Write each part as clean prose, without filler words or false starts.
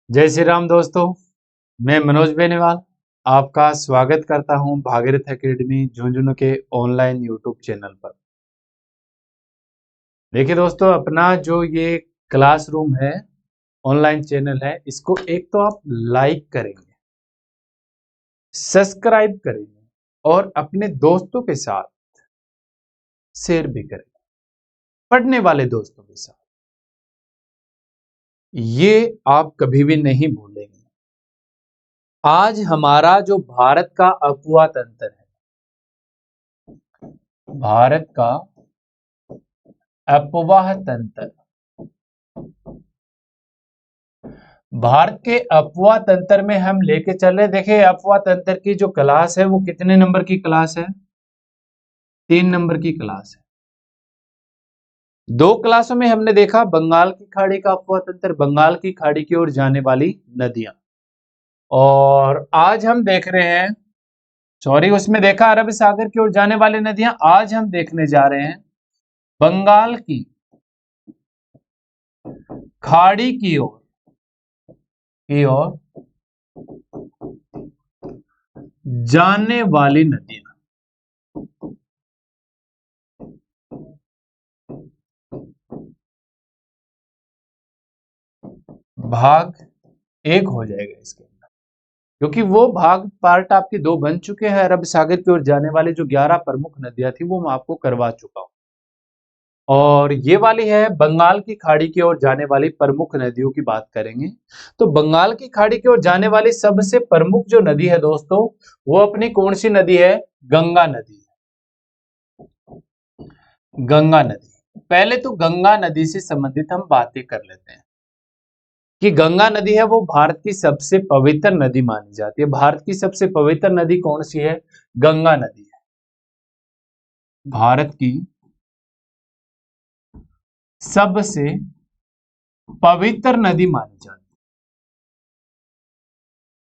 जय श्री राम दोस्तों। मैं मनोज बेनीवाल आपका स्वागत करता हूं भागीरथ एकेडमी झुंझुनू के ऑनलाइन यूट्यूब चैनल पर। देखिए दोस्तों, अपना जो ये क्लासरूम है, ऑनलाइन चैनल है, इसको एक तो आप लाइक करेंगे, सब्सक्राइब करेंगे और अपने दोस्तों के साथ शेयर भी करेंगे, पढ़ने वाले दोस्तों के साथ। ये आप कभी भी नहीं भूलेंगे। आज हमारा जो भारत का अफवाह तंत्र है, भारत का अफवाह तंत्र, भारत के अफवाह तंत्र में हम लेके चल रहे। देखिए, अफवाह तंत्र की जो क्लास है वो कितने नंबर की क्लास है? 3 नंबर की क्लास है। 2 क्लासों में हमने देखा बंगाल की खाड़ी का अफवाह तंत्र, बंगाल की खाड़ी की ओर जाने वाली नदियां, और आज हम देख रहे हैं, सॉरी, उसमें देखा अरब सागर की ओर जाने वाली नदियां। आज हम देखने जा रहे हैं बंगाल की खाड़ी की ओर जाने वाली नदियां। भाग 1 हो जाएगा इसके अंदर, क्योंकि वो भाग पार्ट आपके 2 बन चुके हैं। अरब सागर की ओर जाने वाली जो 11 प्रमुख नदियां थी वो मैं आपको करवा चुका हूं, और ये वाली है बंगाल की खाड़ी की ओर जाने वाली प्रमुख नदियों की बात करेंगे। तो बंगाल की खाड़ी की ओर जाने वाली सबसे प्रमुख जो नदी है दोस्तों, वो अपनी कौन सी नदी है? गंगा नदी। गंगा नदी। पहले तो गंगा नदी से संबंधित हम बातें कर लेते हैं कि गंगा नदी है वो भारत की सबसे पवित्र नदी मानी जाती है। भारत की सबसे पवित्र नदी कौन सी है? गंगा नदी है। भारत की सबसे पवित्र नदी मानी जाती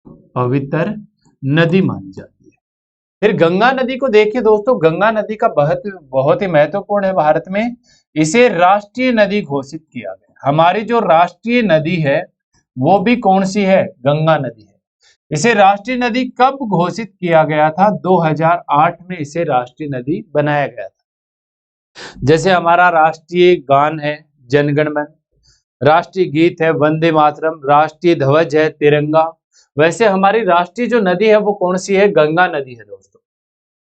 है, पवित्र नदी मानी जाती है। फिर गंगा नदी को देखिए दोस्तों, गंगा नदी का बहुत बहुत ही महत्वपूर्ण है भारत में। इसे राष्ट्रीय नदी घोषित किया गया। हमारी जो राष्ट्रीय नदी है वो भी कौन सी है? गंगा नदी है। इसे राष्ट्रीय नदी कब घोषित किया गया था? 2008 में इसे राष्ट्रीय नदी बनाया गया था। जैसे हमारा राष्ट्रीय गान है जनगण मन, राष्ट्रीय गीत है वंदे मातरम, राष्ट्रीय ध्वज है तिरंगा, वैसे हमारी राष्ट्रीय जो नदी है वो कौन सी है? गंगा नदी है दोस्तों।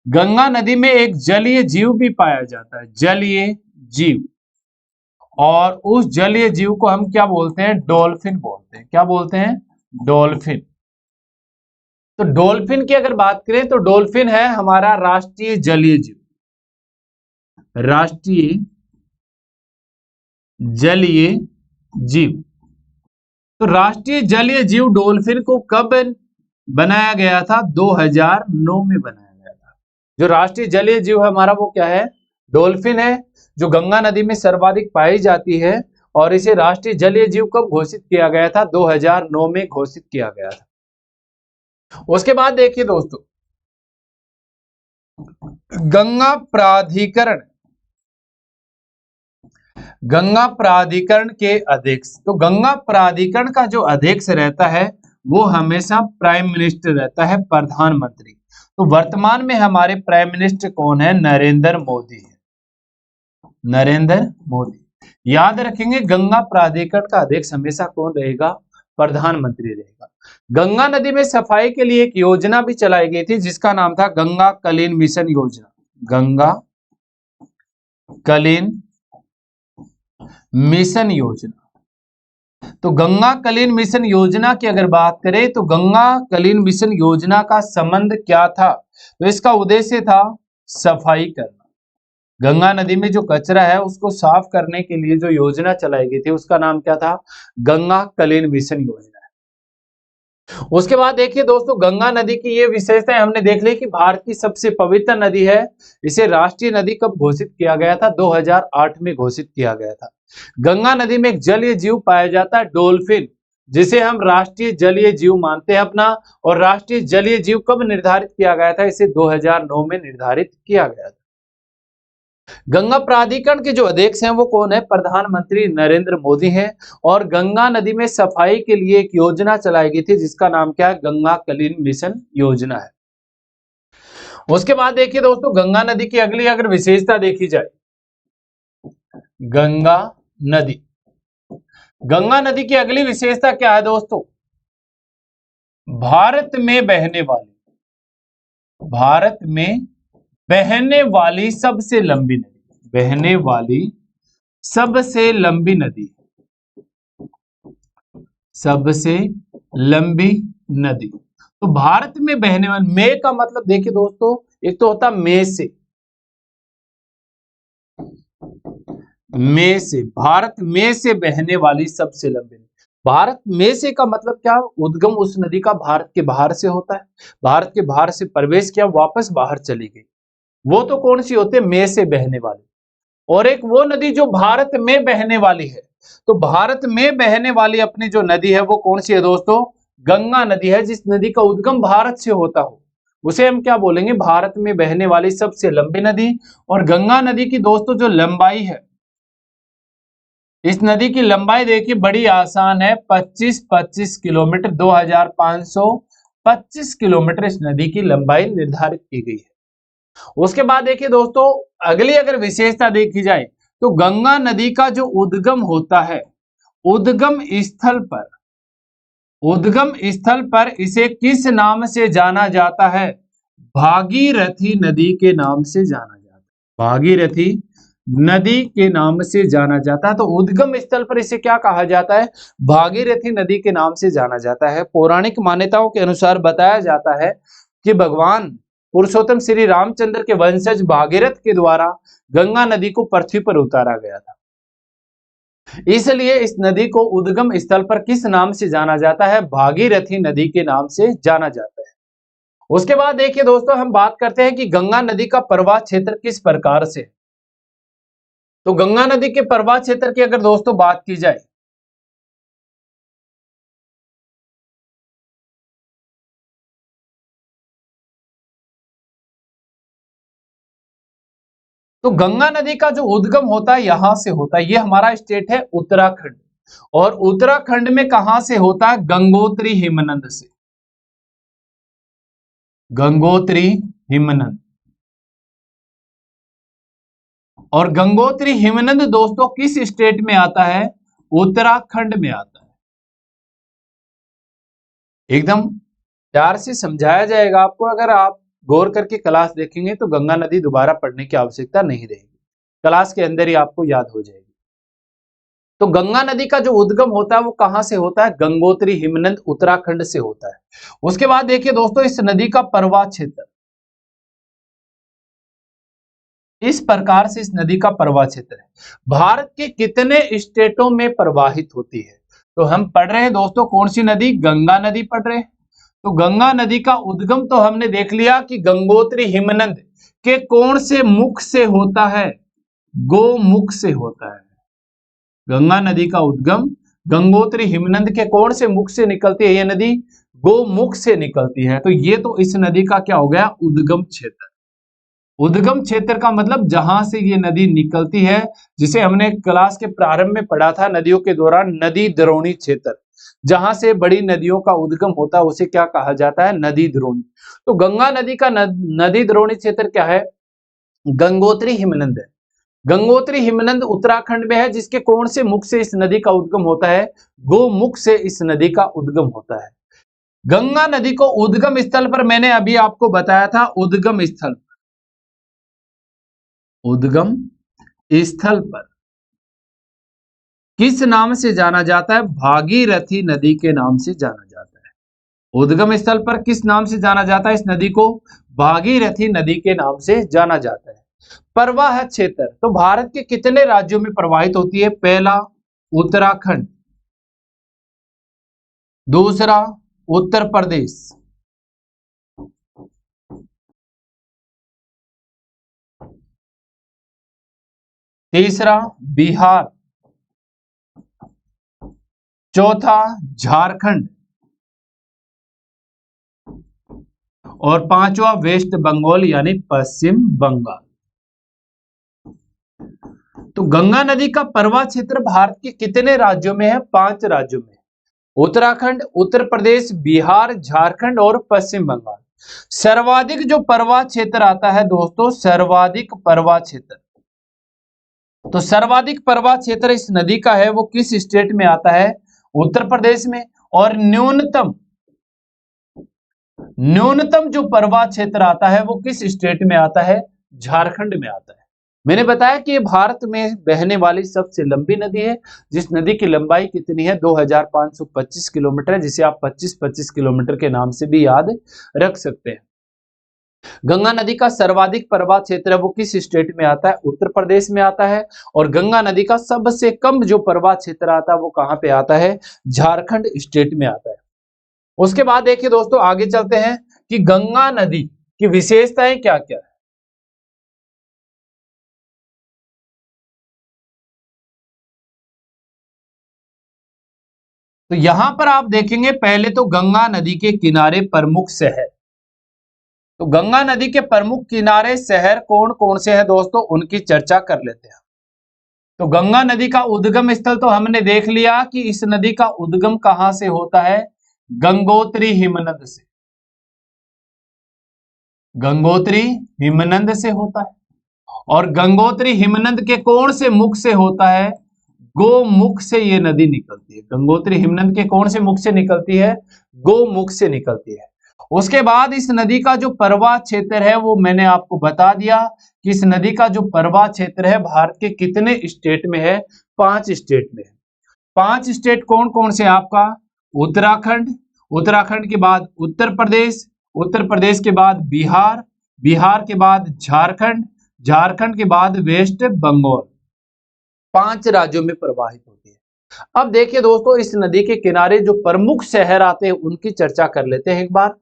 गंगा नदी में एक जलीय जीव भी पाया जाता है, जलीय जीव, और उस जलीय जीव को हम क्या बोलते हैं? डॉल्फिन बोलते हैं। क्या बोलते हैं? डॉल्फिन। तो डॉल्फिन की अगर बात करें तो डॉल्फिन है हमारा राष्ट्रीय जलीय जीव, राष्ट्रीय जलीय जीव। तो राष्ट्रीय जलीय जीव डॉल्फिन को कब बनाया गया था? 2009 में बनाया गया था। जो राष्ट्रीय जलीय जीव है हमारा वो क्या है? डॉल्फिन है, जो गंगा नदी में सर्वाधिक पाई जाती है, और इसे राष्ट्रीय जलीय जीव कब घोषित किया गया था? 2009 में घोषित किया गया था। उसके बाद देखिए दोस्तों, गंगा प्राधिकरण, गंगा प्राधिकरण के अध्यक्ष, तो गंगा प्राधिकरण का जो अध्यक्ष रहता है वो हमेशा प्राइम मिनिस्टर रहता है, प्रधानमंत्री। तो वर्तमान में हमारे प्राइम मिनिस्टर कौन है? नरेंद्र मोदी है, नरेंद्र मोदी। याद रखेंगे, गंगा प्राधिकरण का अध्यक्ष हमेशा कौन रहेगा? प्रधानमंत्री रहेगा। गंगा नदी में सफाई के लिए एक योजना भी चलाई गई थी जिसका नाम था गंगा कलीन मिशन योजना। गंगा कलीन मिशन योजना। तो गंगा कलीन मिशन योजना की अगर बात करें तो गंगा कलीन मिशन योजना का संबंध क्या था? तो इसका उद्देश्य था सफाई करना। गंगा नदी में जो कचरा है उसको साफ करने के लिए जो योजना चलाई गई थी उसका नाम क्या था? गंगा कलीन मिशन योजना। उसके बाद देखिए दोस्तों, गंगा नदी की ये विशेषताएं हमने देख ली कि भारत की सबसे पवित्र नदी है। इसे राष्ट्रीय नदी कब घोषित किया गया था? 2008 में घोषित किया गया था। गंगा नदी में एक जलीय जीव पाया जाता है, डॉल्फिन, जिसे हम राष्ट्रीय जलीय जीव मानते हैं अपना। और राष्ट्रीय जलीय जीव कब निर्धारित किया गया था? इसे 2009 में निर्धारित किया गया था। गंगा प्राधिकरण के जो अध्यक्ष हैं वो कौन है? प्रधानमंत्री नरेंद्र मोदी हैं। और गंगा नदी में सफाई के लिए एक योजना चलाई गई थी जिसका नाम क्या है? गंगा क्लीन मिशन योजना है। उसके बाद देखिए दोस्तों, गंगा नदी की अगली अगर विशेषता देखी जाए, गंगा नदी, गंगा नदी की अगली विशेषता क्या है दोस्तों? भारत में बहने वाली, भारत में बहने वाली सबसे लंबी नदी, बहने वाली सबसे लंबी नदी, सबसे लंबी नदी। तो भारत में बहने वाली, मे का मतलब देखिए दोस्तों, एक तो होता मे से, में से, भारत में से बहने वाली सबसे लंबी नदी। भारत में से का मतलब क्या? उद्गम उस नदी का भारत के बाहर से होता है, भारत के बाहर से प्रवेश किया, वापस बाहर चली गई, वो तो कौन सी होती है? में से बहने वाली। और एक वो नदी जो भारत में बहने वाली है, तो भारत में बहने वाली अपनी जो नदी है वो कौन सी है दोस्तों? गंगा नदी है। जिस नदी का उद्गम भारत से होता हो उसे हम क्या बोलेंगे? भारत में बहने वाली सबसे लंबी नदी। और गंगा नदी की दोस्तों जो लंबाई है, इस नदी की लंबाई देखिए बड़ी आसान है, 25 किलोमीटर, 2525 किलोमीटर इस नदी की लंबाई निर्धारित की गई है। उसके बाद देखिए दोस्तों, अगली अगर विशेषता देखी जाए तो गंगा नदी का जो उद्गम होता है, उद्गम स्थल पर, उद्गम स्थल पर इसे किस नाम से जाना जाता है? भागीरथी नदी के नाम से जाना जाता है, भागीरथी नदी के नाम से जाना जाता है। तो उद्गम स्थल पर इसे क्या कहा जाता है? भागीरथी नदी के नाम से जाना जाता है। पौराणिक मान्यताओं के अनुसार बताया जाता है कि भगवान पुरुषोत्तम श्री रामचंद्र के वंशज भागीरथ के द्वारा गंगा नदी को पृथ्वी पर उतारा गया था, इसलिए इस नदी को उद्गम स्थल पर किस नाम से जाना जाता है? भागीरथी नदी के नाम से जाना जाता है। उसके बाद देखिए दोस्तों, हम बात करते हैं कि गंगा नदी का प्रवाह क्षेत्र किस प्रकार से है। तो गंगा नदी के प्रवाह क्षेत्र की अगर दोस्तों बात की जाए, तो गंगा नदी का जो उद्गम होता है यहां से होता है। ये हमारा स्टेट है उत्तराखंड, और उत्तराखंड में कहां से होता है? गंगोत्री हिमनद से, गंगोत्री हिमनद। और गंगोत्री हिमनद दोस्तों किस स्टेट में आता है? उत्तराखंड में आता है। एकदम प्यार से समझाया जाएगा आपको, अगर आप गौर करके क्लास देखेंगे तो गंगा नदी दोबारा पढ़ने की आवश्यकता नहीं रहेगी, क्लास के अंदर ही आपको याद हो जाएगी। तो गंगा नदी का जो उद्गम होता है वो कहां से होता है? गंगोत्री हिमनद उत्तराखंड से होता है। उसके बाद देखिए दोस्तों, इस नदी का प्रवाह क्षेत्र, इस प्रकार से इस नदी का प्रवाह क्षेत्र है, भारत के कितने स्टेटों में प्रवाहित होती है? तो हम पढ़ रहे हैं दोस्तों कौन सी नदी? गंगा नदी पढ़ रहे हैं। तो गंगा नदी का उद्गम तो हमने देख लिया कि गंगोत्री हिमनद के कौन से मुख से होता है? गोमुख से होता है। गंगा नदी का उद्गम गंगोत्री हिमनद के कौन से मुख से निकलती है? ये नदी गोमुख से निकलती है। तो ये तो इस नदी का क्या हो गया? उद्गम क्षेत्र। उद्गम क्षेत्र का मतलब जहां से ये नदी निकलती है, जिसे हमने क्लास के प्रारंभ में पढ़ा था नदियों के दौरान, नदी द्रोणी क्षेत्र। जहां से बड़ी नदियों का उद्गम होता है उसे क्या कहा जाता है? नदी द्रोणी। तो गंगा नदी का नदी द्रोणी क्षेत्र क्या है? गंगोत्री हिमनद है। गंगोत्री हिमनद उत्तराखंड में है, जिसके कौन से मुख से इस नदी का उद्गम होता है? गोमुख से इस नदी का उद्गम होता है। गंगा नदी को उद्गम स्थल पर मैंने अभी आपको बताया था, उद्गम स्थल, उद्गम स्थल पर किस नाम से जाना जाता है? भागीरथी नदी के नाम से जाना जाता है। उद्गम स्थल पर किस नाम से जाना जाता है इस नदी को? भागीरथी नदी के नाम से जाना जाता है। प्रवाह क्षेत्र, तो भारत के कितने राज्यों में प्रवाहित होती है? पहला उत्तराखंड, दूसरा उत्तर प्रदेश, तीसरा बिहार, चौथा झारखंड, और पांचवा वेस्ट बंगाल यानी पश्चिम बंगाल। तो गंगा नदी का प्रवाह क्षेत्र भारत के कितने राज्यों में है? 5 राज्यों में। उत्तराखंड, उत्तर प्रदेश, बिहार, झारखंड और पश्चिम बंगाल। सर्वाधिक जो प्रवाह क्षेत्र आता है दोस्तों, सर्वाधिक प्रवाह क्षेत्र, तो सर्वाधिक प्रवाह क्षेत्र इस नदी का है वो किस स्टेट में आता है? उत्तर प्रदेश में। और न्यूनतम जो प्रवाह क्षेत्र आता है वो किस स्टेट में आता है? झारखंड में आता है। मैंने बताया कि ये भारत में बहने वाली सबसे लंबी नदी है, जिस नदी की लंबाई कितनी है? 2525 किलोमीटर है, जिसे आप 25-25 किलोमीटर के नाम से भी याद रख सकते हैं। गंगा नदी का सर्वाधिक प्रवाह क्षेत्र है वो किस स्टेट में आता है? उत्तर प्रदेश में आता है। और गंगा नदी का सबसे कम जो प्रवाह क्षेत्र आता है वो कहां पे आता है? झारखंड स्टेट में आता है। उसके बाद देखिए दोस्तों, आगे चलते हैं कि गंगा नदी की विशेषताएं क्या क्या है। तो यहां पर आप देखेंगे, पहले तो गंगा नदी के किनारे प्रमुख शहर, तो गंगा नदी के प्रमुख किनारे शहर कौन कौन से हैं दोस्तों, उनकी चर्चा कर लेते हैं। तो गंगा नदी का उद्गम स्थल तो हमने देख लिया कि इस नदी का उद्गम कहां से होता है? गंगोत्री हिमनद से। गंगोत्री हिमनद से होता है। और गंगोत्री हिमनद के कौन से मुख से होता है? गोमुख से ये नदी निकलती है। गंगोत्री हिमनद के कौन से मुख से निकलती है? गोमुख से निकलती है। उसके बाद इस नदी का जो प्रवाह क्षेत्र है वो मैंने आपको बता दिया कि इस नदी का जो प्रवाह क्षेत्र है भारत के कितने स्टेट में है? 5 स्टेट में है। 5 स्टेट कौन कौन से? आपका उत्तराखंड, उत्तराखंड के बाद उत्तर प्रदेश, उत्तर प्रदेश के बाद बिहार, बिहार के बाद झारखंड, झारखंड के बाद वेस्ट बंगाल। 5 राज्यों में प्रवाहित होती है। अब देखिए दोस्तों, इस नदी के किनारे जो प्रमुख शहर आते हैं उनकी चर्चा कर लेते हैं एक बार।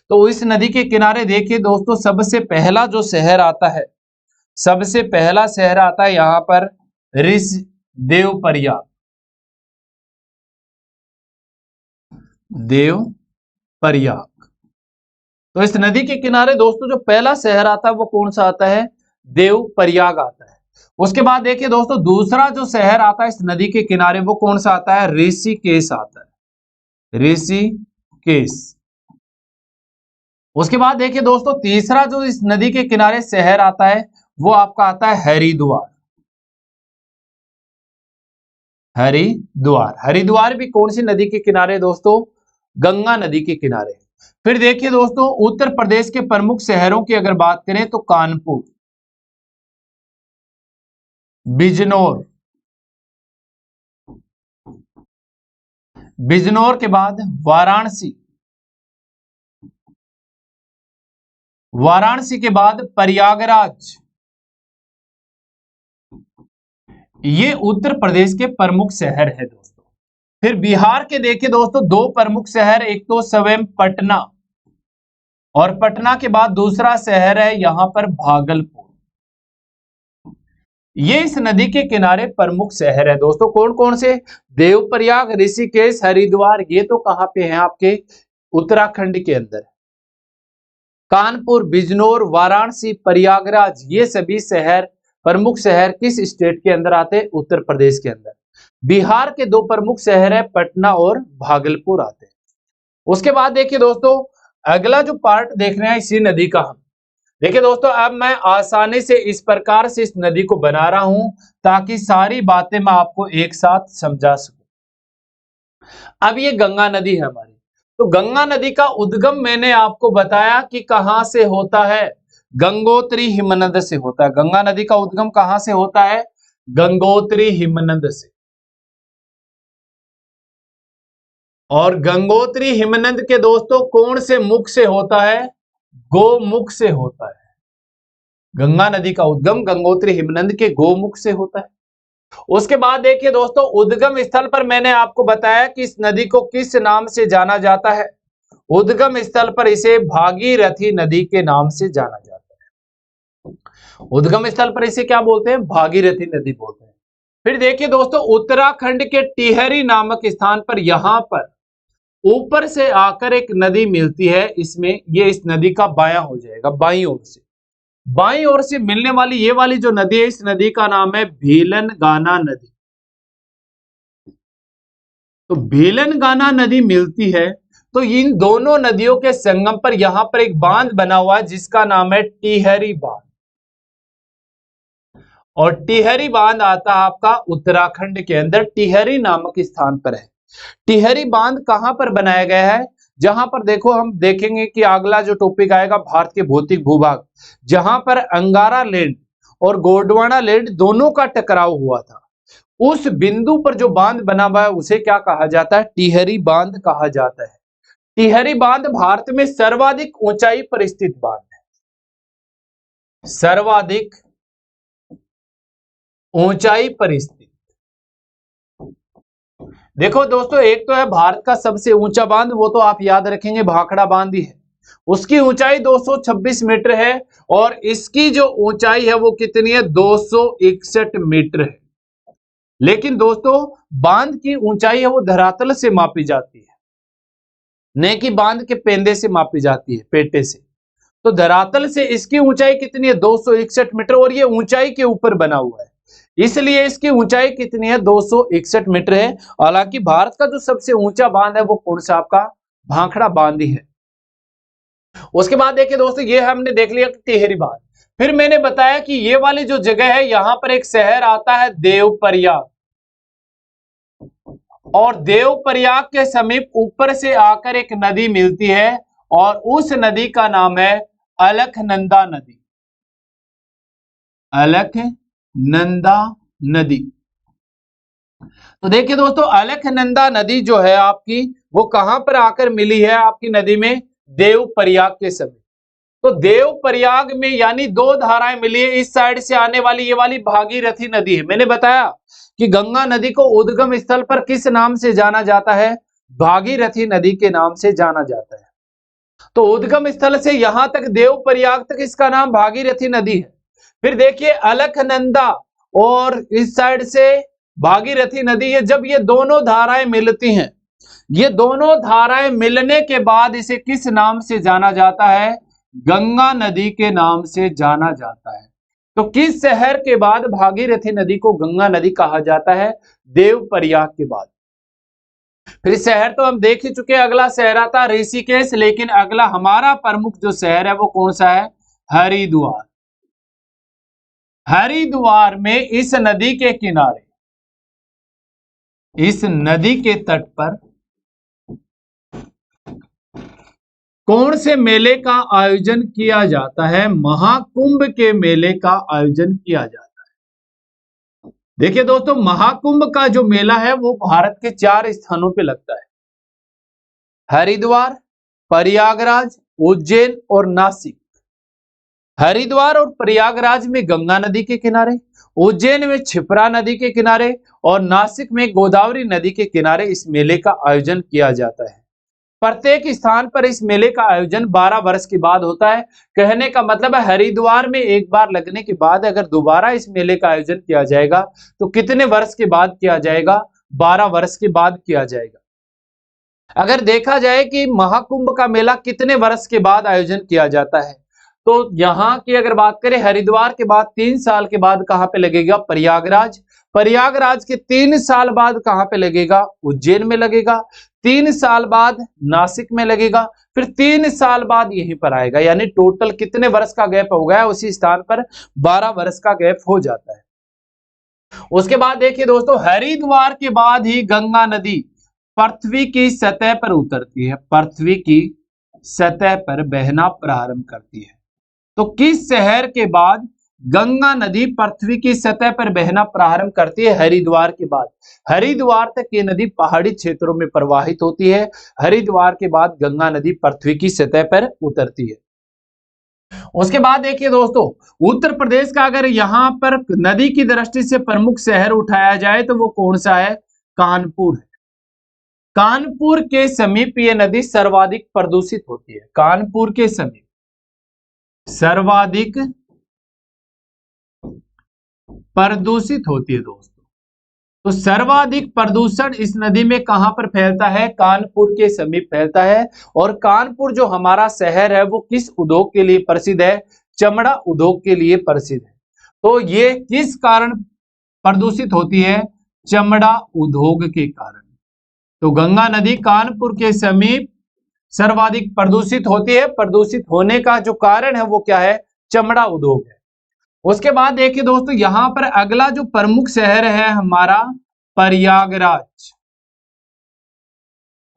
तो इस नदी के किनारे देखिए दोस्तों, सबसे पहला जो शहर आता है, सबसे पहला शहर आता है यहां पर देवप्रयाग। देवप्रयाग। तो इस नदी के किनारे दोस्तों जो पहला शहर आता है वो कौन सा आता है? देवप्रयाग आता है। उसके बाद देखिए दोस्तों, दूसरा जो शहर आता है इस नदी के किनारे वो कौन सा आता है? ऋषिकेश आता है। ऋषिकेश। उसके बाद देखिए दोस्तों, तीसरा जो इस नदी के किनारे शहर आता है वो आपका आता है हरिद्वार। हरिद्वार, हरिद्वार भी कौन सी नदी के किनारे दोस्तों? गंगा नदी के किनारे। फिर देखिए दोस्तों, उत्तर प्रदेश के प्रमुख शहरों की अगर बात करें तो कानपुर, बिजनौर, बिजनौर के बाद वाराणसी, वाराणसी के बाद प्रयागराज। ये उत्तर प्रदेश के प्रमुख शहर है दोस्तों। फिर बिहार के देखिए दोस्तों, 2 प्रमुख शहर, एक तो स्वयं पटना, और पटना के बाद दूसरा शहर है यहां पर भागलपुर। ये इस नदी के किनारे प्रमुख शहर है दोस्तों। कौन कौन से? देवप्रयाग, ऋषिकेश, हरिद्वार। ये तो कहां पे हैं? आपके उत्तराखंड के अंदर। कानपुर, बिजनौर, वाराणसी, प्रयागराज, ये सभी शहर, प्रमुख शहर किस स्टेट के अंदर आते हैं? उत्तर प्रदेश के अंदर। बिहार के 2 प्रमुख शहर है पटना और भागलपुर आते हैं। उसके बाद देखिए दोस्तों, अगला जो पार्ट देख रहे हैं इसी नदी का हम देखिए दोस्तों, अब मैं आसानी से इस प्रकार से इस नदी को बना रहा हूं ताकि सारी बातें मैं आपको एक साथ समझा सकूं। अब ये गंगा नदी है हमारी, तो गंगा नदी का उद्गम मैंने आपको बताया कि कहां से होता है? गंगोत्री हिमनद से होता है। गंगा नदी का उद्गम कहां से होता है? गंगोत्री हिमनद से। और गंगोत्री हिमनद के दोस्तों कौन से मुख से होता है? गोमुख से होता है। गंगा नदी का उद्गम गंगोत्री हिमनद के गोमुख से होता है। उसके बाद देखिए दोस्तों, उद्गम स्थल पर मैंने आपको बताया कि इस नदी को किस नाम से जाना जाता है? उद्गम स्थल पर इसे भागीरथी नदी के नाम से जाना जाता है। उद्गम स्थल पर इसे क्या बोलते हैं? भागीरथी नदी बोलते हैं। फिर देखिए दोस्तों, उत्तराखंड के टिहरी नामक स्थान पर यहां पर ऊपर से आकर एक नदी मिलती है, इसमें ये इस नदी का बायां हो जाएगा, बाईं ओर से बाईं ओर से मिलने वाली ये वाली जो नदी है, इस नदी का नाम है भेलनगाना नदी। तो भेलनगाना नदी मिलती है, तो इन दोनों नदियों के संगम पर यहां पर एक बांध बना हुआ है जिसका नाम है टिहरी बांध। और टिहरी बांध आता है आपका उत्तराखंड के अंदर, टिहरी नामक स्थान पर है। टिहरी बांध कहां पर बनाया गया है? जहां पर देखो, हम देखेंगे कि अगला जो टॉपिक आएगा भारत के भौतिक भूभाग, जहां पर अंगारा लैंड और गोंडवाना लैंड दोनों का टकराव हुआ था, उस बिंदु पर जो बांध बना हुआ है उसे क्या कहा जाता है? टिहरी बांध कहा जाता है। टिहरी बांध भारत में सर्वाधिक ऊंचाई पर स्थित बांध है, सर्वाधिक ऊंचाई पर स्थित। देखो दोस्तों, एक तो है भारत का सबसे ऊंचा बांध, वो तो आप याद रखेंगे भाखड़ा बांध ही है। उसकी ऊंचाई 226 मीटर है और इसकी जो ऊंचाई है वो कितनी है? 261 मीटर है। लेकिन दोस्तों, बांध की ऊंचाई है वो धरातल से मापी जाती है, न कि बांध के पेंदे से मापी जाती है, पेटे से। तो धरातल से इसकी ऊंचाई कितनी है? 261 मीटर, और ये ऊंचाई के ऊपर बना हुआ है, इसलिए इसकी ऊंचाई कितनी है? 261 मीटर है। हालांकि भारत का जो सबसे ऊंचा बांध है वो कौन सा? आपका भाखड़ा बांध ही है। उसके बाद देखिए दोस्तों, ये हमने देख लिया टिहरी बांध। फिर मैंने बताया कि ये वाली जो जगह है, यहां पर एक शहर आता है देवप्रयाग, और देवप्रयाग के समीप ऊपर से आकर एक नदी मिलती है और उस नदी का नाम है अलकनंदा नदी। अलकनंदा नदी। तो देखिए दोस्तों, अलकनंदा नदी जो है आपकी, वो कहां पर आकर मिली है आपकी नदी में? देवप्रयाग के समीप। तो देवप्रयाग में यानी दो धाराएं मिली है। इस साइड से आने वाली ये वाली भागीरथी नदी है। मैंने बताया कि गंगा नदी को उद्गम स्थल पर किस नाम से जाना जाता है? भागीरथी नदी के नाम से जाना जाता है। तो उद्गम स्थल से यहां तक देवप्रयाग तक इसका नाम भागीरथी नदी है। फिर देखिए अलकनंदा और इस साइड से भागीरथी नदी है। जब ये दोनों धाराएं मिलती हैं, ये दोनों धाराएं मिलने के बाद इसे किस नाम से जाना जाता है? गंगा नदी के नाम से जाना जाता है। तो किस शहर के बाद भागीरथी नदी को गंगा नदी कहा जाता है? देवप्रयाग के बाद। फिर शहर तो हम देख ही चुके हैं, अगला शहर आता है ऋषिकेश, लेकिन अगला हमारा प्रमुख जो शहर है वो कौन सा है? हरिद्वार। हरिद्वार में इस नदी के किनारे, इस नदी के तट पर कौन से मेले का आयोजन किया जाता है? महाकुंभ के मेले का आयोजन किया जाता है। देखिए दोस्तों, महाकुंभ का जो मेला है वो भारत के 4 स्थानों पे लगता है: हरिद्वार, प्रयागराज, उज्जैन और नासिक। हरिद्वार और प्रयागराज में गंगा नदी के किनारे, उज्जैन में क्षिप्रा नदी के किनारे और नासिक में गोदावरी नदी के किनारे इस मेले का आयोजन किया जाता है। प्रत्येक स्थान पर इस मेले का आयोजन 12 वर्ष के बाद होता है। कहने का मतलब है, हरिद्वार में एक बार लगने के बाद अगर दोबारा इस मेले का आयोजन किया जाएगा तो कितने वर्ष के बाद किया जाएगा? 12 वर्ष के बाद किया जाएगा। अगर देखा जाए कि महाकुंभ का मेला कितने वर्ष के बाद आयोजन किया जाता है, तो यहाँ की अगर बात करें, हरिद्वार के बाद 3 साल के बाद कहां पे लगेगा? प्रयागराज। प्रयागराज के 3 साल बाद कहां पे लगेगा? उज्जैन में लगेगा। 3 साल बाद नासिक में लगेगा। फिर 3 साल बाद यहीं पर आएगा। यानी टोटल कितने वर्ष का गैप हो गया? उसी स्थान पर 12 वर्ष का गैप हो जाता है। उसके बाद देखिए दोस्तों, हरिद्वार के बाद ही गंगा नदी पृथ्वी की सतह पर उतरती है, पृथ्वी की सतह पर बहना प्रारंभ करती है। तो किस शहर के बाद गंगा नदी पृथ्वी की सतह पर बहना प्रारंभ करती है? हरिद्वार के बाद। हरिद्वार तक ये नदी पहाड़ी क्षेत्रों में प्रवाहित होती है। हरिद्वार के बाद गंगा नदी पृथ्वी की सतह पर उतरती है। उसके बाद देखिए दोस्तों, उत्तर प्रदेश का अगर यहां पर नदी की दृष्टि से प्रमुख शहर उठाया जाए तो वो कौन सा है? कानपुर है। कानपुर के समीप ये नदी सर्वाधिक प्रदूषित होती है। कानपुर के समीप सर्वाधिक प्रदूषित होती है दोस्तों। तो सर्वाधिक प्रदूषण इस नदी में कहां पर फैलता है? कानपुर के समीप फैलता है। और कानपुर जो हमारा शहर है वो किस उद्योग के लिए प्रसिद्ध है? चमड़ा उद्योग के लिए प्रसिद्ध है। तो ये किस कारण प्रदूषित होती है? चमड़ा उद्योग के कारण। तो गंगा नदी कानपुर के समीप सर्वाधिक प्रदूषित होती है। प्रदूषित होने का जो कारण है वो क्या है? चमड़ा उद्योग है। उसके बाद देखिए दोस्तों, यहां पर अगला जो प्रमुख शहर है हमारा प्रयागराज,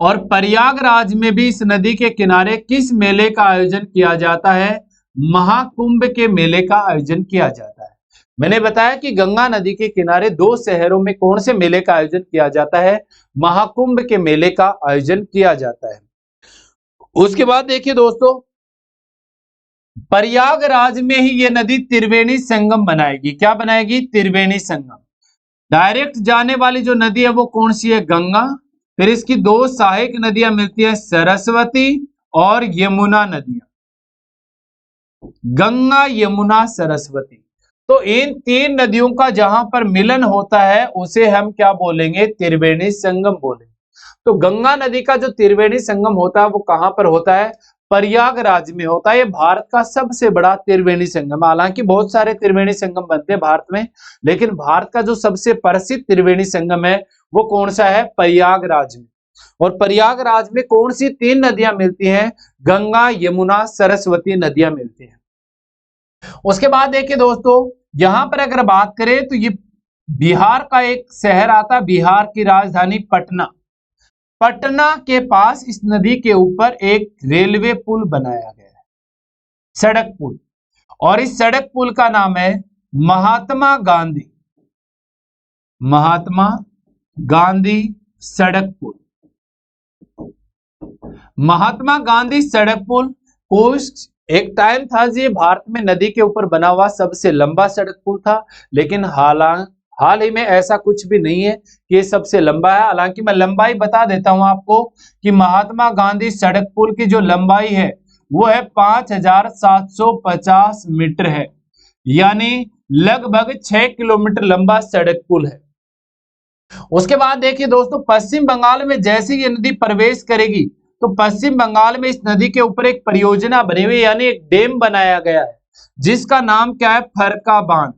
और प्रयागराज में भी इस नदी के किनारे किस मेले का आयोजन किया जाता है? महाकुंभ के मेले का आयोजन किया जाता है। मैंने बताया कि गंगा नदी के किनारे दो शहरों में कौन से मेले का आयोजन किया जाता है? महाकुंभ के मेले का आयोजन किया जाता है। उसके बाद देखिए दोस्तों, प्रयागराज में ही ये नदी त्रिवेणी संगम बनाएगी। क्या बनाएगी? त्रिवेणी संगम। डायरेक्ट जाने वाली जो नदी है वो कौन सी है? गंगा। फिर इसकी दो सहायक नदियां मिलती है, सरस्वती और यमुना नदियां। गंगा, यमुना, सरस्वती। तो इन तीन नदियों का जहां पर मिलन होता है उसे हम क्या बोलेंगे? त्रिवेणी संगम बोलेंगे। तो गंगा नदी का जो त्रिवेणी संगम होता है वो कहां पर होता है? प्रयागराज में होता है। ये भारत का सबसे बड़ा त्रिवेणी संगम। हालांकि बहुत सारे त्रिवेणी संगम बनते हैं भारत में, लेकिन भारत का जो सबसे प्रसिद्ध त्रिवेणी संगम है वो कौन सा है? प्रयागराज में। और प्रयागराज में कौन सी तीन नदियां मिलती हैं? गंगा, यमुना, सरस्वती नदियां मिलती हैं। उसके बाद देखिए दोस्तों, यहां पर अगर बात करें तो ये बिहार का एक शहर आता है, बिहार की राजधानी पटना। पटना के पास इस नदी के ऊपर एक रेलवे पुल बनाया गया है, सड़क पुल, और इस सड़क पुल का नाम है महात्मा गांधी, महात्मा गांधी सड़क पुल। महात्मा गांधी सड़क पुल कोस्ट एक टाइम था जी भारत में नदी के ऊपर बना हुआ सबसे लंबा सड़क पुल था, लेकिन हाल ही में ऐसा कुछ भी नहीं है कि ये सबसे लंबा है। हालांकि मैं लंबाई बता देता हूं आपको कि महात्मा गांधी सड़क पुल की जो लंबाई है वो है 5750 मीटर है, यानी लगभग 6 किलोमीटर लंबा सड़क पुल है। उसके बाद देखिए दोस्तों, पश्चिम बंगाल में जैसे ये नदी प्रवेश करेगी तो पश्चिम बंगाल में इस नदी के ऊपर एक परियोजना बनी हुई, यानी एक डैम बनाया गया है, जिसका नाम क्या है? फरक्का बांध।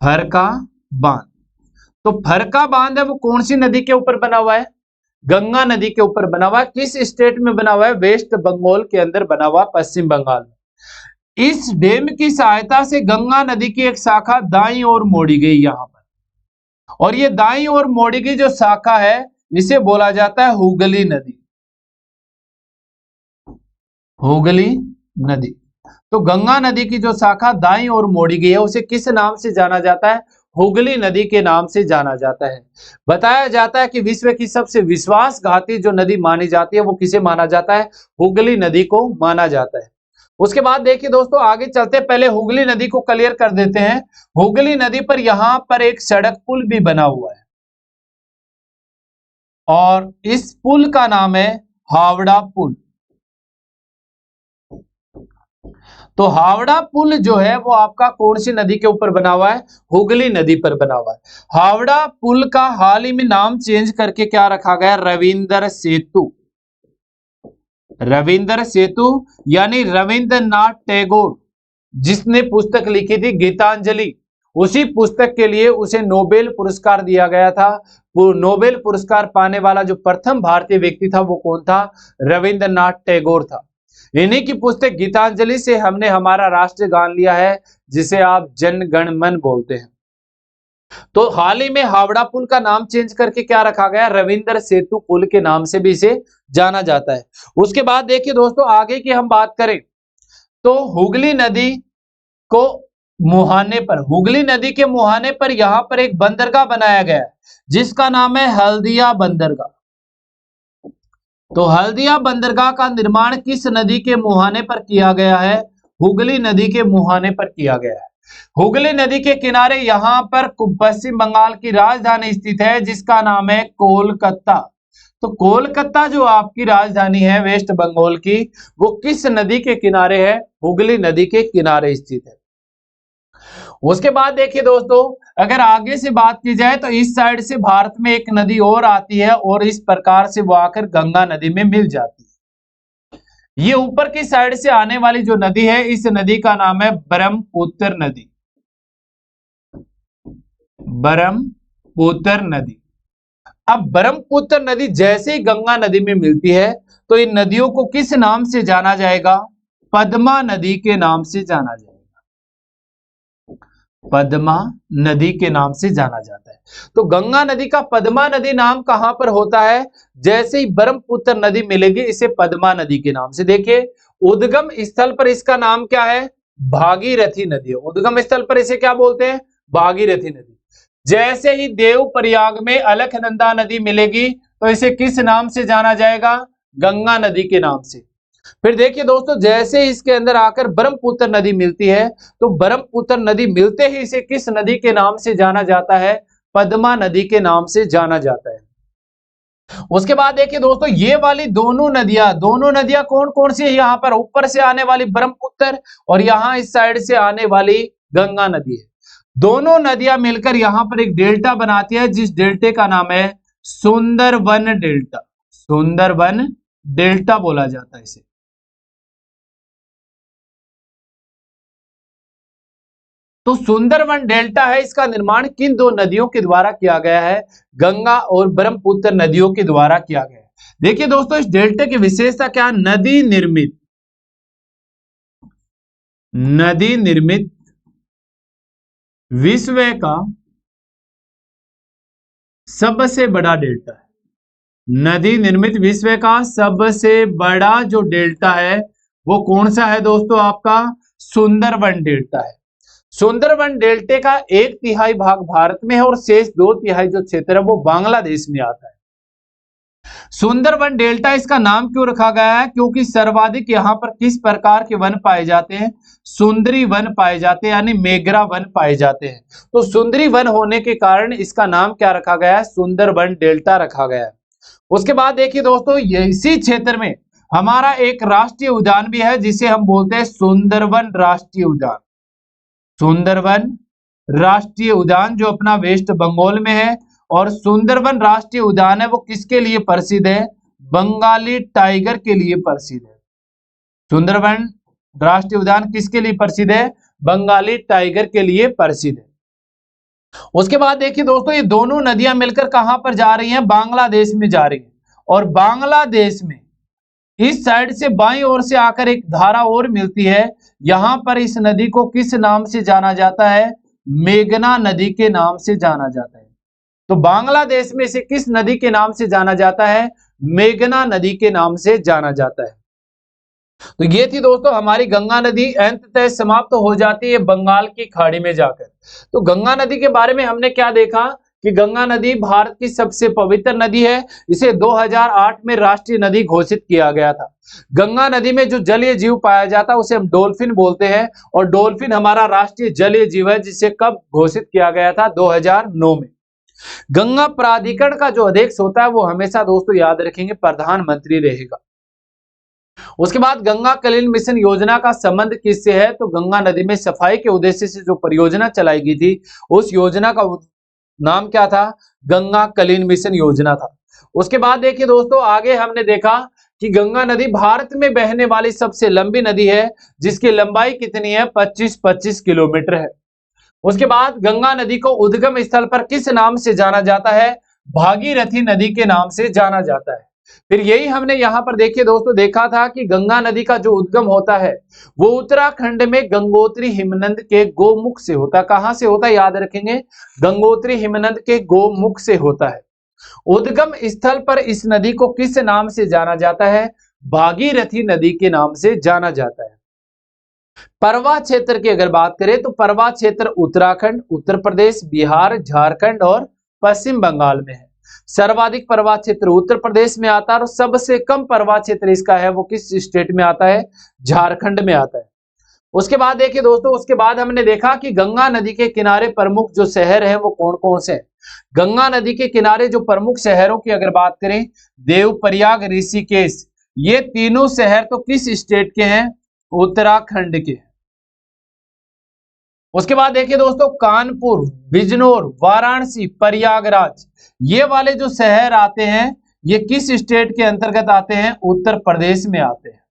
फरक्का बांध। तो फरक्का बांध है वो कौन सी नदी के ऊपर बना हुआ है? गंगा नदी के ऊपर बना हुआ है। किस स्टेट में बना हुआ है? वेस्ट बंगाल के अंदर बना हुआ, पश्चिम बंगाल में। इस डैम की सहायता से गंगा नदी की एक शाखा दाईं ओर मोड़ी गई यहां पर, और ये दाईं ओर मोड़ी गई जो शाखा है इसे बोला जाता है हुगली नदी। हुगली नदी। तो गंगा नदी की जो शाखा दाईं ओर मोड़ी गई है उसे किस नाम से जाना जाता है? हुगली नदी के नाम से जाना जाता है। बताया जाता है कि विश्व की सबसे विश्वासघाती जो नदी मानी जाती है वो किसे माना जाता है? हुगली नदी को माना जाता है। उसके बाद देखिए दोस्तों, आगे चलते पहले हुगली नदी को क्लियर कर देते हैं। हुगली नदी पर यहां पर एक सड़क पुल भी बना हुआ है, और इस पुल का नाम है हावड़ा पुल। तो हावड़ा पुल जो है वो आपका कौन सी नदी के ऊपर बना हुआ है? हुगली नदी पर बना हुआ है। हावड़ा पुल का हाल ही में नाम चेंज करके क्या रखा गया? रविंद्र सेतु। रविंद्र सेतु, यानी रविंद्रनाथ टैगोर जिसने पुस्तक लिखी थी गीतांजलि, उसी पुस्तक के लिए उसे नोबेल पुरस्कार दिया गया था। वो नोबेल पुरस्कार पाने वाला जो प्रथम भारतीय व्यक्ति था वो कौन था? रविंद्रनाथ टैगोर था। इन्हीं की पुस्तक गीतांजलि से हमने हमारा राष्ट्रीय गान लिया है, जिसे आप जन गण मन बोलते हैं। तो हाल ही में हावड़ा पुल का नाम चेंज करके क्या रखा गया? रविंद्र सेतु पुल के नाम से भी इसे जाना जाता है। उसके बाद देखिए दोस्तों, आगे की हम बात करें तो हुगली नदी को मुहाने पर, हुगली नदी के मुहाने पर यहां पर एक बंदरगाह बनाया गया है जिसका नाम है हल्दिया बंदरगाह। तो हल्दिया बंदरगाह का निर्माण किस नदी के मुहाने पर किया गया है? हुगली नदी के मुहाने पर किया गया है। हुगली नदी के किनारे यहां पर पश्चिम बंगाल की राजधानी स्थित है जिसका नाम है कोलकाता। तो कोलकाता जो आपकी राजधानी है वेस्ट बंगाल की, वो किस नदी के किनारे है? हुगली नदी के किनारे स्थित है। उसके बाद देखिए दोस्तों, अगर आगे से बात की जाए तो इस साइड से भारत में एक नदी और आती है और इस प्रकार से वो आकर गंगा नदी में मिल जाती है। ये ऊपर की साइड से आने वाली जो नदी है, इस नदी का नाम है ब्रह्मपुत्र नदी। ब्रह्मपुत्र नदी। अब ब्रह्मपुत्र नदी जैसे ही गंगा नदी में मिलती है तो इन नदियों को किस नाम से जाना जाएगा? पद्मा नदी के नाम से जाना जाएगा। पद्मा नदी के नाम से जाना जाता है। तो गंगा नदी का पद्मा नदी नाम कहां पर होता है? जैसे ही ब्रह्मपुत्र नदी मिलेगी इसे पद्मा नदी के नाम से। देखिए उद्गम स्थल पर इसका नाम क्या है? भागीरथी नदी है। उद्गम स्थल पर इसे क्या बोलते हैं? भागीरथी नदी। जैसे ही देव प्रयाग में अलकनंदा नदी मिलेगी तो इसे किस नाम से जाना जाएगा? गंगा नदी के नाम से। फिर देखिए दोस्तों, जैसे इसके अंदर आकर ब्रह्मपुत्र नदी मिलती है तो ब्रह्मपुत्र नदी मिलते ही इसे किस नदी के नाम से जाना जाता है? पद्मा नदी के नाम से जाना जाता है। उसके बाद देखिए दोस्तों, ये वाली दोनों नदियां कौन कौन सी है? यहाँ पर ऊपर से आने वाली ब्रह्मपुत्र और यहाँ इस साइड से आने वाली गंगा नदी है। दोनों नदियां मिलकर यहाँ पर एक डेल्टा बनाती है, जिस डेल्टे का नाम है सुंदरवन डेल्टा। सुंदरवन डेल्टा बोला जाता है इसे। तो सुंदरवन डेल्टा है, इसका निर्माण किन दो नदियों के द्वारा किया गया है? गंगा और ब्रह्मपुत्र नदियों के द्वारा किया गया है। देखिए दोस्तों, इस डेल्टा की विशेषता क्या? नदी निर्मित विश्व का सबसे बड़ा डेल्टा है। नदी निर्मित विश्व का सबसे बड़ा जो डेल्टा है वो कौन सा है दोस्तों? आपका सुंदरवन डेल्टा है। सुंदरवन डेल्टे का 1/3 भाग भारत में है और शेष 2/3 जो क्षेत्र है वो बांग्लादेश में आता है। सुंदरवन डेल्टा इसका नाम क्यों रखा गया है? क्योंकि सर्वाधिक यहाँ पर किस प्रकार के वन पाए जाते हैं? सुंदरी वन पाए जाते हैं, यानी मेघरा वन पाए जाते हैं। तो सुंदरी वन होने के कारण इसका नाम क्या रखा गया है? सुंदरवन डेल्टा रखा गया है। उसके बाद देखिए दोस्तों, इसी क्षेत्र में हमारा एक राष्ट्रीय उद्यान भी है जिसे हम बोलते हैं सुंदरवन राष्ट्रीय उद्यान। सुंदरवन राष्ट्रीय उद्यान जो अपना वेस्ट बंगाल में है। और सुंदरवन राष्ट्रीय उद्यान है वो किसके लिए प्रसिद्ध है? बंगाली टाइगर के लिए प्रसिद्ध है। सुंदरवन राष्ट्रीय उद्यान किसके लिए प्रसिद्ध है? बंगाली टाइगर के लिए प्रसिद्ध है। उसके बाद देखिए दोस्तों, ये दोनों नदियां मिलकर कहां पर जा रही हैं? बांग्लादेश में जा रही है। और बांग्लादेश में इस साइड से बाईं ओर से आकर एक धारा और मिलती है। यहां पर इस नदी को किस नाम से जाना जाता है? मेघना नदी के नाम से जाना जाता है। तो बांग्लादेश में इसे किस नदी के नाम से जाना जाता है? मेघना नदी के नाम से जाना जाता है। तो ये थी दोस्तों हमारी गंगा नदी, अंततः समाप्त हो जाती है बंगाल की खाड़ी में जाकर। तो गंगा नदी के बारे में हमने क्या देखा कि गंगा नदी भारत की सबसे पवित्र नदी है। इसे 2008 में राष्ट्रीय नदी घोषित किया गया था। गंगा नदी में जो जलीय जीव पाया जाता है उसे हम डॉल्फिन बोलते हैं और डॉल्फिन हमारा राष्ट्रीय जलीय जीव है, जिसे कब घोषित किया गया था? 2009 में। गंगा प्राधिकरण का जो अध्यक्ष होता है वो हमेशा दोस्तों याद रखेंगे प्रधानमंत्री रहेगा। उसके बाद गंगा कलिन मिशन योजना का संबंध किससे है? तो गंगा नदी में सफाई के उद्देश्य से जो परियोजना चलाई गई थी उस योजना का नाम क्या था? गंगा कलिन मिशन योजना था। उसके बाद देखिए दोस्तों, आगे हमने देखा कि गंगा नदी भारत में बहने वाली सबसे लंबी नदी है, जिसकी लंबाई कितनी है? 25 किलोमीटर है। उसके बाद गंगा नदी को उद्गम स्थल पर किस नाम से जाना जाता है? भागीरथी नदी के नाम से जाना जाता है। फिर यही हमने यहाँ पर देखिए दोस्तों देखा था कि गंगा नदी का जो उद्गम होता है वो उत्तराखंड में गंगोत्री हिमनद के गोमुख से होता है। कहां से होता है? याद रखेंगे, गंगोत्री हिमनद के गोमुख से होता है। उद्गम स्थल पर इस नदी को किस नाम से जाना जाता है? भागीरथी नदी के नाम से जाना जाता है। परवा क्षेत्र की अगर बात करें तो परवा क्षेत्र उत्तराखंड, उत्तर प्रदेश, बिहार, झारखंड और पश्चिम बंगाल में है। सर्वाधिक परवा क्षेत्र उत्तर प्रदेश में आता है और सबसे कम परवा क्षेत्र इसका है वो किस स्टेट में आता है? झारखंड में आता है। उसके बाद देखिए दोस्तों, उसके बाद हमने देखा कि गंगा नदी के किनारे प्रमुख जो शहर है वो कौन कौन से हैं। गंगा नदी के किनारे जो प्रमुख शहरों की अगर बात करें, देवप्रयाग, ऋषिकेश, ये तीनों शहर तो किस स्टेट के हैं? उत्तराखंड के। उसके बाद देखिए दोस्तों, कानपुर, बिजनौर, वाराणसी, प्रयागराज, ये वाले जो शहर आते हैं ये किस स्टेट के अंतर्गत आते हैं? उत्तर प्रदेश में आते हैं।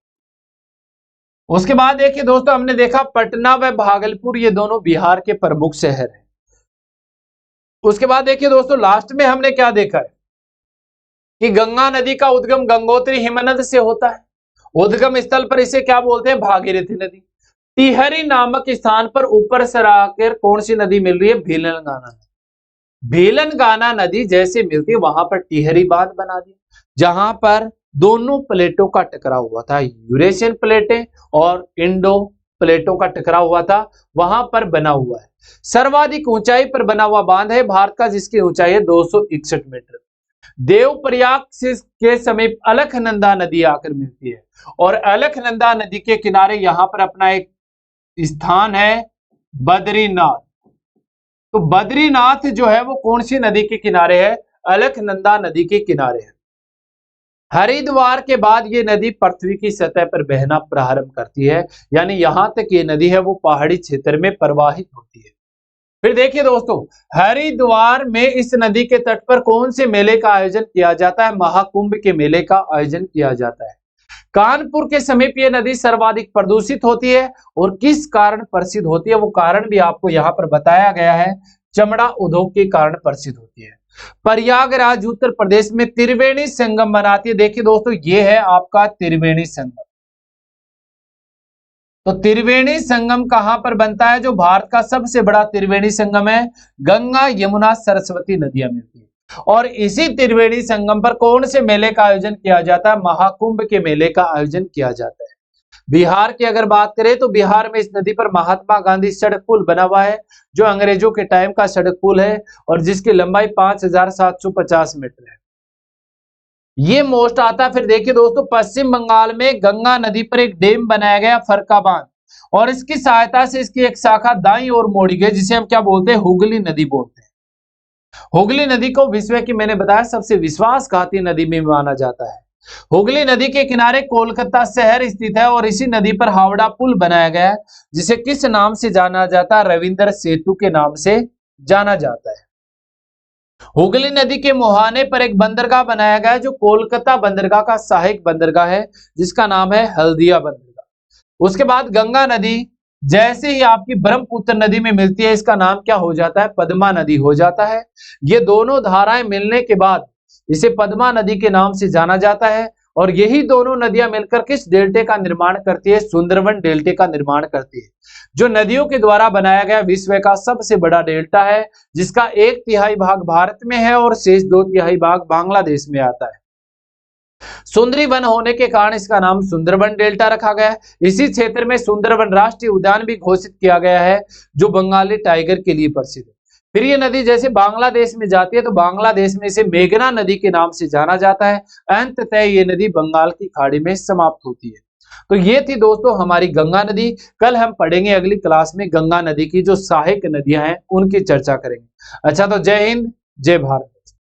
उसके बाद देखिए दोस्तों, हमने देखा पटना व भागलपुर ये दोनों बिहार के प्रमुख शहर हैं। उसके बाद देखिए दोस्तों, लास्ट में हमने क्या देखा है कि गंगा नदी का उद्गम गंगोत्री हिमनद से होता है। उद्गम स्थल पर इसे क्या बोलते हैं? भागीरथी नदी। टिहरी नामक स्थान पर ऊपर से आकर कौन सी नदी मिल रही है? भेलनगाना नदी। भेलनगाना नदी जैसे मिलती है वहां पर टिहरी बांध बना दिया, जहां पर दोनों प्लेटों का टकराव हुआ था, यूरेशियन प्लेटें और इंडो प्लेटों का टकराव हुआ था, वहां पर बना हुआ है। सर्वाधिक ऊंचाई पर बना हुआ बांध है भारत का, जिसकी ऊंचाई है 261 मीटर। देवप्रयाग के समीप अलकनंदा नदी आकर मिलती है और अलकनंदा नदी के किनारे यहां पर अपना एक स्थान है बद्रीनाथ। तो बद्रीनाथ जो है वो कौन सी नदी के किनारे है? अलकनंदा नदी के किनारे है। हरिद्वार के बाद ये नदी पृथ्वी की सतह पर बहना प्रारंभ करती है, यानी यहां तक ये नदी है वो पहाड़ी क्षेत्र में प्रवाहित होती है। फिर देखिए दोस्तों, हरिद्वार में इस नदी के तट पर कौन से मेले का आयोजन किया जाता है? महाकुंभ के मेले का आयोजन किया जाता है। कानपुर के समीप ये नदी सर्वाधिक प्रदूषित होती है और किस कारण प्रसिद्ध होती है? वो कारण भी आपको यहाँ पर बताया गया है, चमड़ा उद्योग के कारण प्रसिद्ध होती है। प्रयागराज उत्तर प्रदेश में त्रिवेणी संगम बनाती है। देखिए दोस्तों, ये है आपका त्रिवेणी संगम। तो त्रिवेणी संगम कहां पर बनता है? जो भारत का सबसे बड़ा त्रिवेणी संगम है, गंगा यमुना सरस्वती नदियां मिलती है। और इसी त्रिवेणी संगम पर कौन से मेले का आयोजन किया जाता है? महाकुंभ के मेले का आयोजन किया जाता है। बिहार की अगर बात करें तो बिहार में इस नदी पर महात्मा गांधी सड़क पुल बना हुआ है, जो अंग्रेजों के टाइम का सड़क पुल है और जिसकी लंबाई 5750 मीटर है। ये मोस्ट आता है। फिर देखिए दोस्तों, पश्चिम बंगाल में गंगा नदी पर एक डैम बनाया गया फरक्का बांध, और इसकी सहायता से इसकी एक शाखा दाईं ओर मोड़ी गई, जिसे हम क्या बोलते हैं? हुगली नदी बोलते हैं। हुगली नदी को विश्व की, मैंने बताया, सबसे विश्वासघाती नदी में माना जाता है। हुगली नदी के किनारे कोलकाता शहर स्थित है और इसी नदी पर हावड़ा पुल बनाया गया है, जिसे किस नाम से जाना जाता है? रविंद्र सेतु के नाम से जाना जाता है। हुगली नदी के मुहाने पर एक बंदरगाह बनाया गया है, जो कोलकाता बंदरगाह का सहायक बंदरगाह है, जिसका नाम है हल्दिया बंदरगाह। उसके बाद गंगा नदी जैसे ही आपकी ब्रह्मपुत्र नदी में मिलती है, इसका नाम क्या हो जाता है? पद्मा नदी हो जाता है। ये दोनों धाराएं मिलने के बाद इसे पद्मा नदी के नाम से जाना जाता है। और यही दोनों नदियां मिलकर किस डेल्टे का निर्माण करती है? सुंदरवन डेल्टे का निर्माण करती है, जो नदियों के द्वारा बनाया गया विश्व का सबसे बड़ा डेल्टा है, जिसका 1/3 भाग भारत में है और शेष 2/3 भाग बांग्लादेश में आता है। सुंदरी वन होने के कारण इसका नाम सुंदरवन डेल्टा रखा गया है। इसी क्षेत्र में सुंदरवन राष्ट्रीय उद्यान भी घोषित किया गया है, जो बंगाली टाइगर के लिए प्रसिद्ध है। फिर ये नदी जैसे बांग्लादेश में जाती है तो बांग्लादेश में इसे मेघना नदी के नाम से जाना जाता है। अंततः ये नदी बंगाल की खाड़ी में समाप्त होती है। तो ये थी दोस्तों हमारी गंगा नदी। कल हम पढ़ेंगे अगली क्लास में गंगा नदी की जो सहायक नदियां हैं उनकी चर्चा करेंगे। अच्छा, तो जय हिंद, जय भारत।